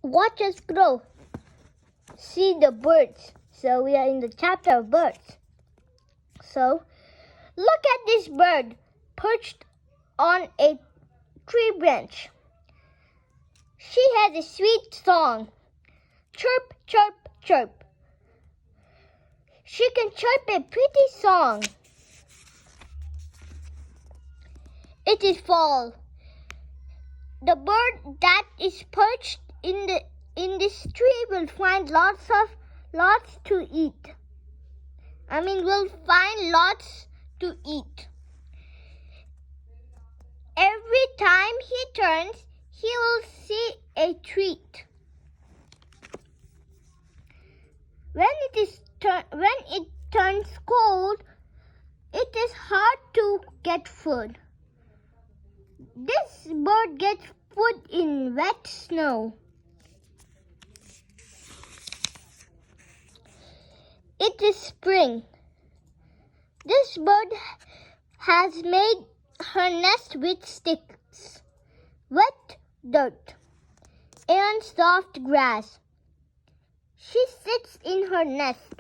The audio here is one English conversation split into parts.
Watch us grow. See the birds. So we are in the chapter of birds. So look at this bird perched on a tree branch. She has a sweet song. Chirp, chirp, chirp. She can chirp a pretty song. It is fall. The bird that is perched in this tree will find lots to eat. Will find lots to eat. Every time he turns, he will see a treat. When it turns cold, it is hard to get food. This bird gets food in wet snow. It is spring. This bird has made her nest with sticks, wet dirt, and soft grass. She sits in her nest.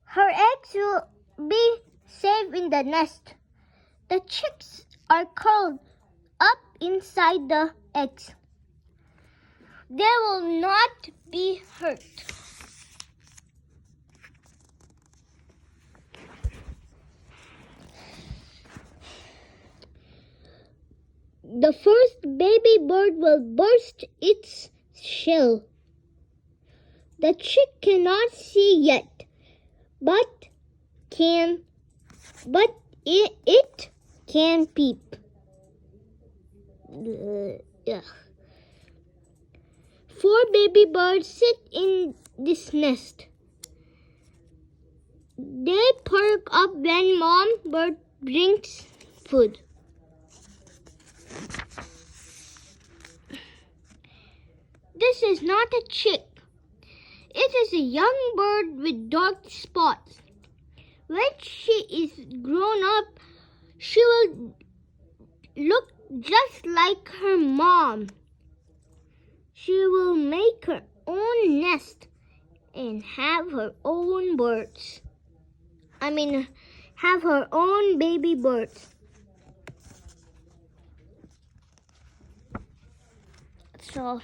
Her eggs will be safe in the nest. The chicks are curled up inside the eggs. They will not be hurt. The first baby bird will burst its shell. The chick cannot see yet, but it can peep. 4 baby birds sit in this nest. They perk up when mom bird brings food. This is not a chick. It is a young bird with dark spots. When she is grown up, she will look just like her mom. She will make her own nest and have her own birds. Have her own baby birds. So